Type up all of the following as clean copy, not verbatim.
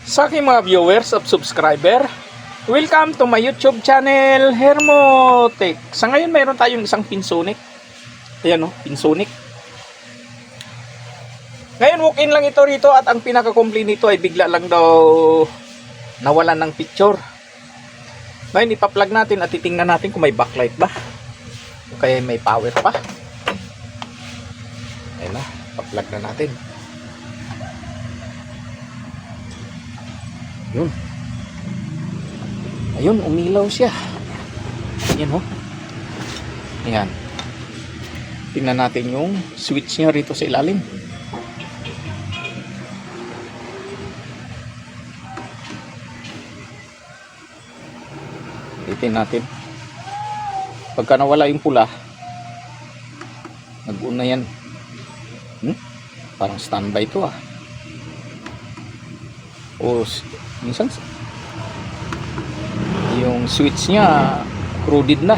Sa aking mga viewers at subscriber, welcome to my YouTube channel, Hermotech. Sa ngayon mayroon tayong isang Pinsonic. Ayan o, Pinsonic. Ngayon walk-in lang ito rito at ang pinaka-complaint nito ay bigla lang daw nawalan ng picture. Ngayon ipa-plug natin at titingnan natin kung may backlight ba o kaya may power pa. Ayan na, pa-plug na natin. Yun. Ayun, umilaw siya. Ayan ho. Ayan. Tingnan natin yung switch niya rito sa ilalim. Tingnan natin. Pagka nawala yung pula, nag-on na yan. Parang standby to ah. O minsan yung switch niya crowded na.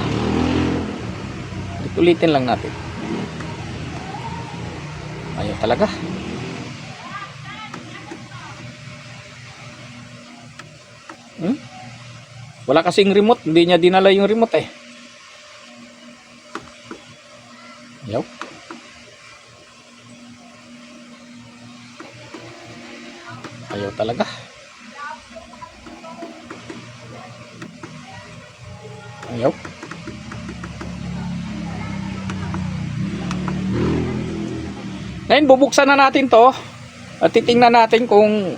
Ulitin lang natin. Ayaw talaga. Wala kasing remote, hindi niya dinala yung remote eh. Ayaw. Ayaw talaga. Ayaw. Ngayon bubuksan na natin to at titingnan natin kung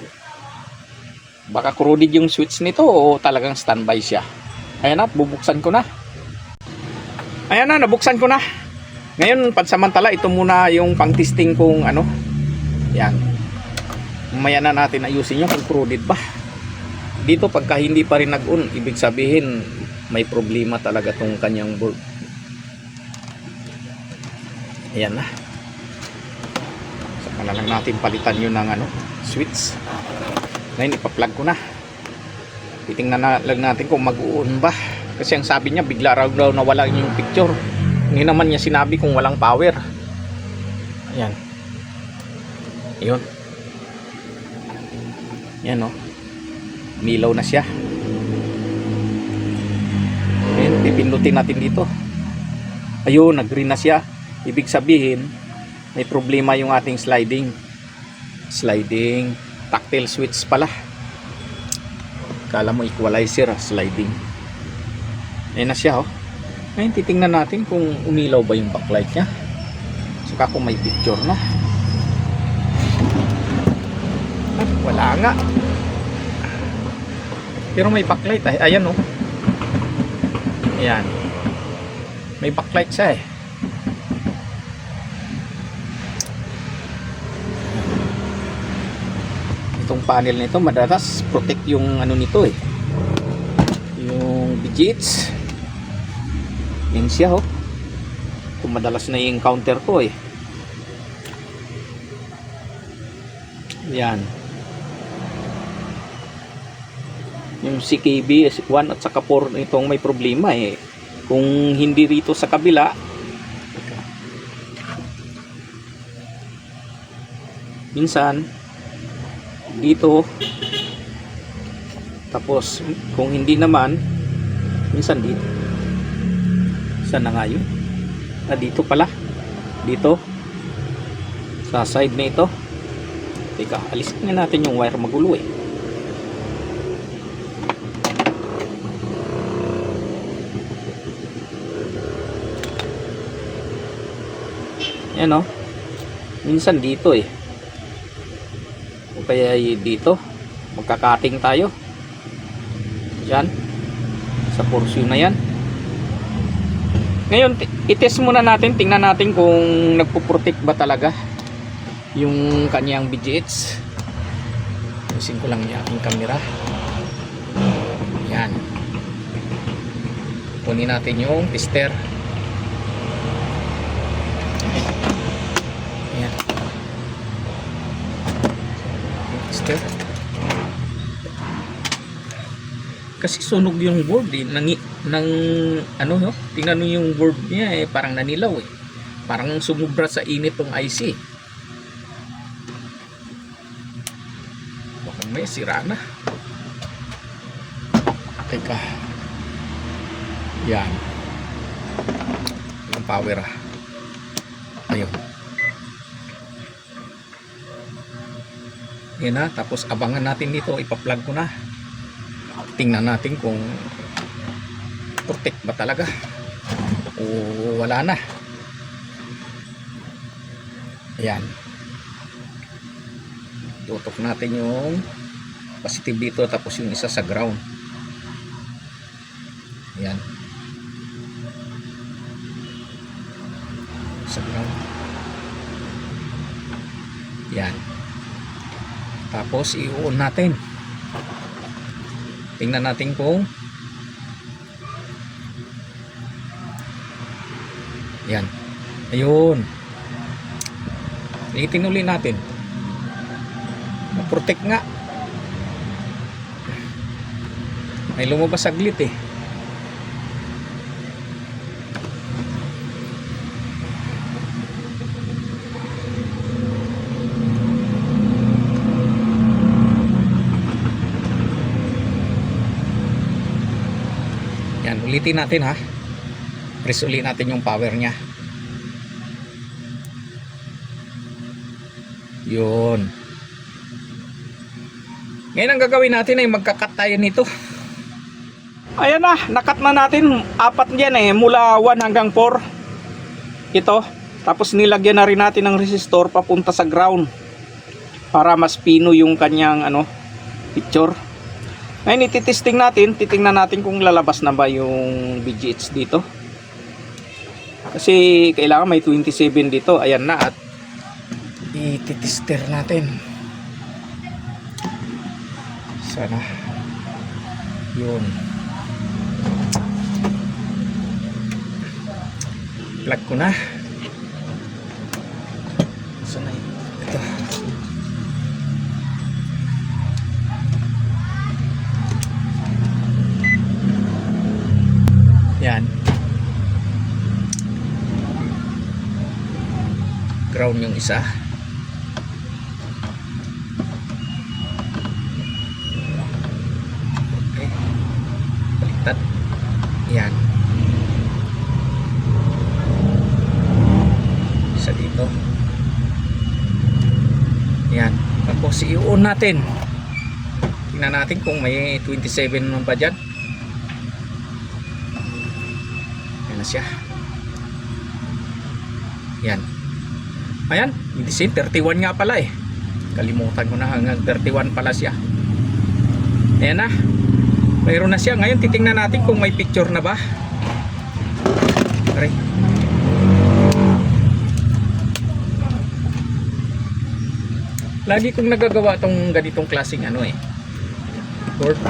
baka crowded yung switch nito o talagang standby siya. Ayan na, bubuksan ko na. Ayan na, nabuksan ko na. Ngayon pansamantala ito muna yung pang-testing kung ano. Yan. Mamaya na natin ayusin yung kung crowded ba. Dito pagka hindi pa rin nag-on, ibig sabihin may problema talaga tong kanyang board. Ayan na. Saka na lang natin palitan yun ng ano, switch. Ngayon ipa-plug ko na. Titingnan na lang natin kung mag-on ba. Kasi ang sabi niya bigla raw nawala yung picture. Hindi naman niya sinabi kung walang power. Ayan. Ayun. Yan o. Milaw na siya. Ayan, pipindutin natin dito. Ayun, nag-green na siya. Ibig sabihin, may problema yung ating sliding. Tactile switch pala. Kala mo equalizer, sliding. Ayan na siya, oh. Ngayon, titingnan natin kung umilaw ba yung backlight niya. Saka kung may picture na. At wala nga. Pero may backlight, eh. Ayan, oh. Ayan. May backlight siya, eh. Itong panel nito madalas protect yung ano nito eh, yung BGH. Yan siya oh. Ito madalas na yung counter ko eh. Yan yung CKB 1 at saka 4 itong may problema eh. Kung hindi rito sa kabila, minsan dito, tapos kung hindi naman minsan dito. Saan na nga yun? Dito pala, dito sa side na ito. Teka, alisin na natin yung wire, magulo eh. Yan o, minsan dito eh, o kaya dito magkakating tayo dyan sa portion na yan. Ngayon itest muna natin, tingnan natin kung nagpo-protect ba talaga yung kanyang BGH. Usin ko lang yung aking camera. Yan, kunin natin yung tester. Yan, tester. Kasi sunog yung board eh, nang ano no, tingnan mo yung board niya eh, parang nanilaw eh, parang sumubra sa init tong IC. May sira na. Teka. Yan. Yung power ayun. Yan na. Tapos abangan natin dito. Ipa-plug ko na. Tingnan natin kung protect ba talaga o wala na. Ayan. Tutok natin yung positive dito, tapos yung isa sa ground. Ayan. Sa ground. Ayan. Tapos i-on natin. Tingnan natin kung yan. Ayun. Itin uli natin. Ma-protect nga. Ay lumabas saglit eh. Yan, ulitin natin ha. Press ulit natin yung power nya. Yun. Ngayon ang gagawin natin ay magkakat tayo nito. Ayan na, nakat na natin. Apat yan eh, mula 1 hanggang 4. Ito. Tapos nilagyan na rin natin ng resistor papunta sa ground para mas pino yung kanyang picture. Ngayon ititesting natin, titingnan natin kung lalabas na ba yung BGH dito. Kasi kailangan may 27 dito. Ayan na, at ititester natin. Sana. Yun. Plug ko na. Sana ito. Yan. Ground yung isa. Okay. Baliktad. Yan. Isa dito. Yan. Tapos i-on natin. Tingnan natin kung may 27 naman pa dyan. Na siya. Yan. Ayan, hindi sin 31 nga pala eh. Kalimutan ko na, hanggang 31 pala siya. Ayan na. Mayroon na siya. Ngayon titingnan natin kung may picture na ba. Aray. Lagi kong nagagawa tong ganitong klaseng board,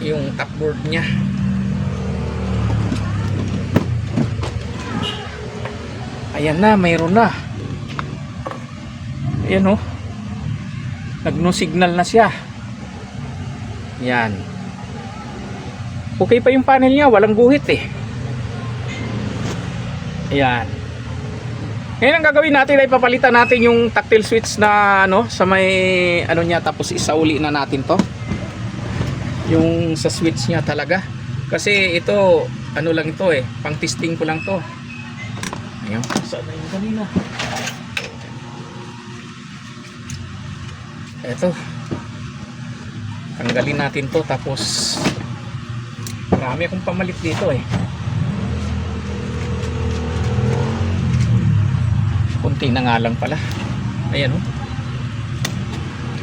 yung top board niya. Ayan na, mayroon na. Ayan o. Nag-no signal na siya. Yan. Okay pa yung panel niya, walang guhit eh. Ayan. Ngayon ang gagawin natin ay papalitan natin yung tactile switch na sa may niya, tapos isauli na natin to. Yung sa switch niya talaga. Kasi ito, lang ito eh. Pang testing ko lang to. Ayan. Saan na yung kanina? Eto. Tanggalin natin to, tapos marami akong pamalit dito eh. Kunti na nga lang pala. Ayan oh.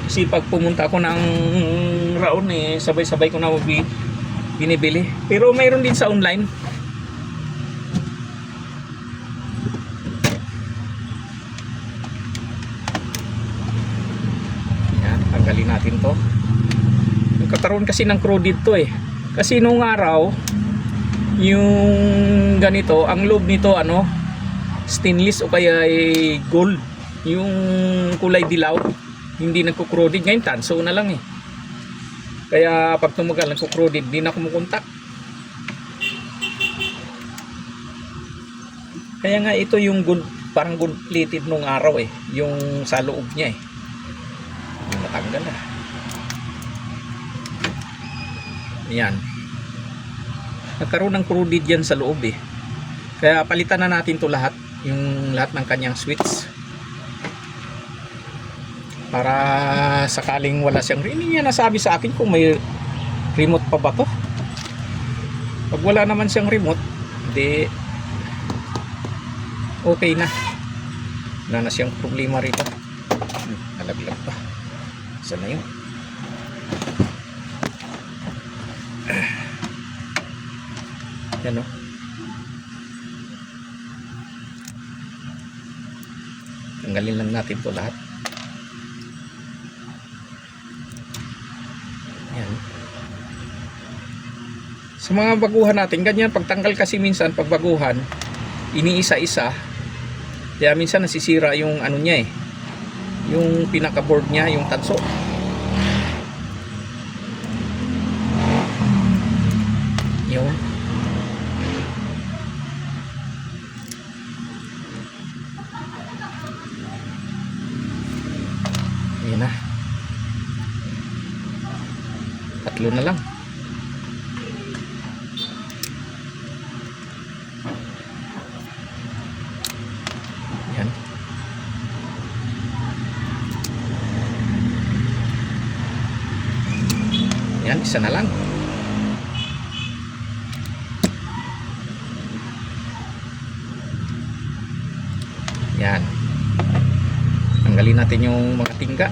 Kasi pag pumunta ako ng Raon eh, sabay-sabay ko na binibili. Pero mayroon din sa online. Tanggalin natin to. Nagkakaroon kasi ng croded to eh. Kasi nung araw yung ganito, ang loob nito stainless o kaya gold, yung kulay dilaw, hindi nagko-croded. Ngayon tanso na lang eh. Kaya pag tumagal nagko-croded, hindi na kumukontak. Kaya nga ito yung gold, parang gold plated nung araw eh, yung sa loob niya eh. Natanggal na. Yan. Nagkaroon ng corroded yan sa loob eh. Kaya palitan na natin to lahat. Yung lahat ng kanyang switch. Para sakaling wala siyang, hindi niya nasabi sa akin kung may remote pa ba to. Pag wala naman siyang remote, di okay na. Wala na siyang problema rito. Nalaglag pa. Saan na yun? Yan o. Tanggalin lang natin to lahat. Yan. Sa mga baguhan natin, ganyan pagtanggal kasi minsan pag baguhan, iniisa-isa. Kaya minsan nasisira yung ano niya eh. Yung pinaka board niya, yung tanso. Yun. Ayan na. Tatlo na lang. Yan. Yan, isa na lang. Yan. Tanggalin natin yung mga tingga.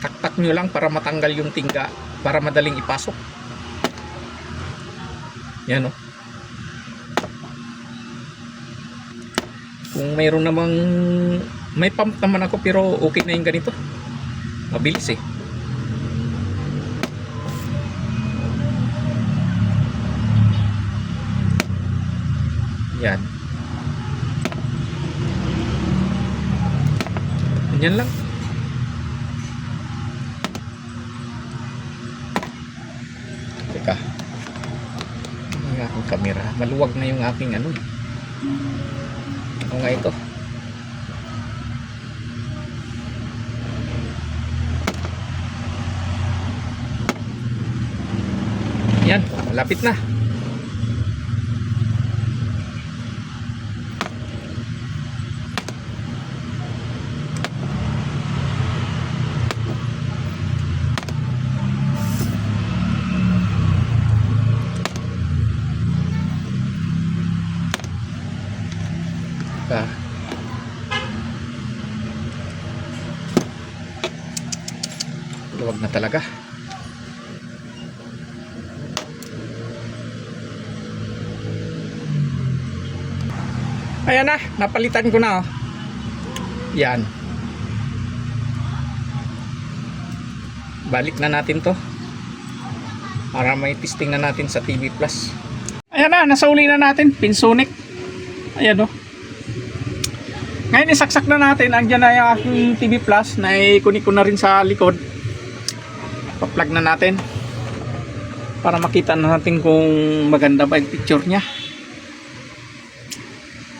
Taktak nyo lang para matanggal yung tingga, para madaling ipasok. Yan o. Kung mayroon namang, may pump naman ako pero okay na yung ganito. Mabilis eh. Yan. Ganyan lang. Teka. Ang aking camera. Maluwag na yung aking ano. Ano nga ito? Yan. Malapit na. Luwag na talaga. Ayan na, napalitan ko na oh. Yan. Balik na natin to para may testing na natin sa TV Plus. Ayan na, nasauli na natin, Pinsonic. Ayan oh. Ngayon isaksak na natin, andyan na yung aking TV Plus na ikunik ko na rin sa likod. Pa-plug na natin para makita na natin kung maganda ba yung picture niya.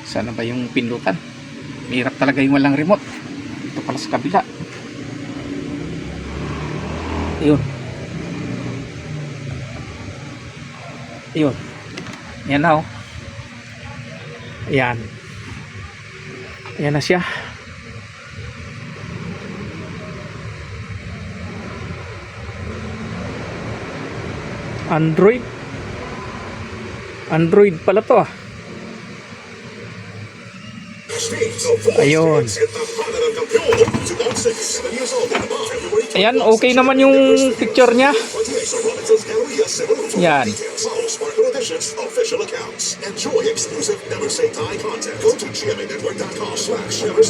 Sana ba yung pindutan? Mahirap talaga yung walang remote. Ito pala sa kabila. Ayun. Ayun. Yan na oh. Ayan. Ayan na siya. Android pala to ah. Ayun. Ayan, okay naman yung picture niya. Yan.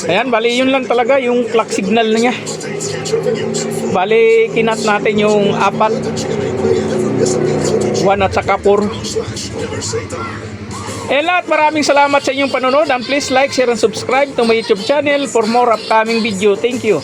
Ayan, bali yun lang talaga yung clock signal na niya. Bali kinat natin yung 4, 1 at saka 4. Lahat, maraming salamat sa inyong panonood, and please like, share and subscribe to my YouTube channel for more upcoming video. Thank you.